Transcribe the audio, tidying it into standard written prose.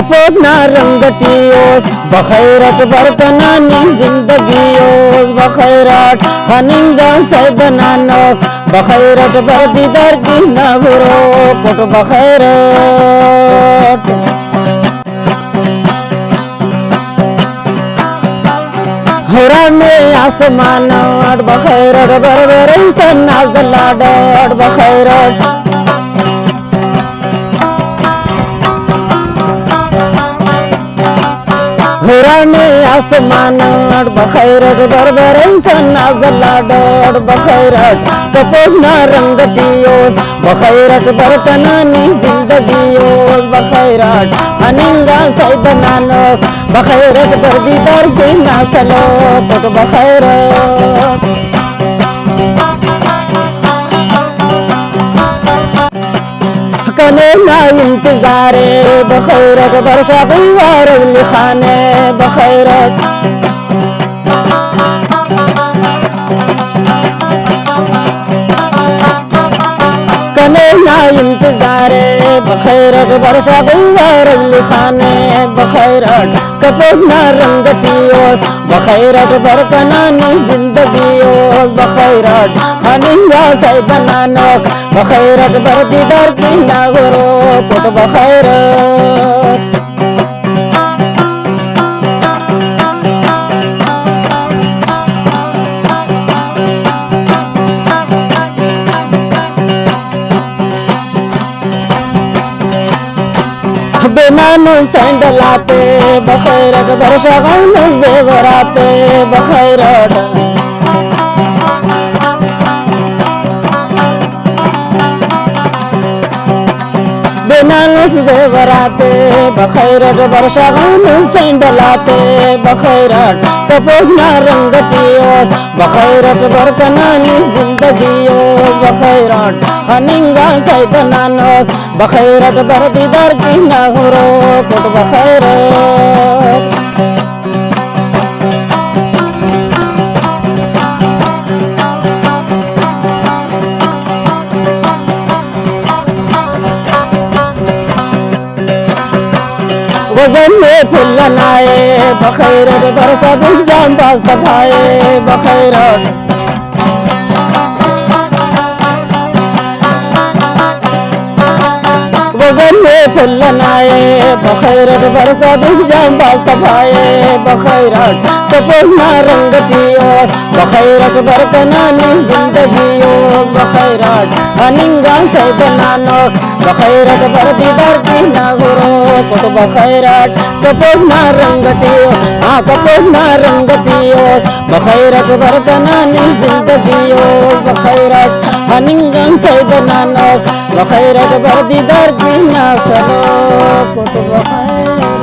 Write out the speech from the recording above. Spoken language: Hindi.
कपोतना रंगटियोस बखैरट बरतनानी जिंदगियोस बखैरट हनिंगा सैदनानक बखैरट बरदीदार की नगरो कोट बखैरट हुराने आसमान बखैरट बरबर सन्नाजलाड बखैरट हुराने आसमान बखैरट बरबर सन्नाजलाड बखैरट कपोतना रंगटियोस बखैरट बरतनानी जिंदगियोस बखैरट हनिंगा सैदनानक बखैरट बरदीदार के नासलो कोट बखैरट कने ना इंतजारे बखैरट बरसा गुवार लिखाने बखैरट कने ना इंतजारे बखैरट बरसा गुवार लिखाने बखैरट कपोतना रंगटियोस बखैरट बरतनानी जिंदगियोस बखैरट हनिंगा सैदनानक बखैरट बरदीदार की नागरो कोट बखैरट बेनानु सैंडलाते बखैरट बरसा गौन जेवराते बखैरट बेनानु जेवराते बखैरट बरसा गौन सैंडलाते बखैरट कपोतना रंगटियोस बखैरट बरतनानी जिंदगियोस बखैरट हनिंगा सैदनानक बखैरट बरदीदार की नगरो कोट बखैरट वजन में फुलनाए बखैरट बरसा गुंजाम पास दफाए बखैरट वजन में फुलनाए बखैरट बरसा गुंजाम पास दफाए बखैरट कपोतना रंगटियोस बखैरट बरतनानी जिंदगियोस बखैरट हनिंगा सैदनानक बखैरट बरदीदार की नगरो कोट बखैरट कपोतना रंगटियोस कपोतना रंगटियोस बखैरट बरतनानी जिंदगियोस बखैरट हनिंगा सैदनानक बखैरट बरदीदार की नासलो कोट बखैरट।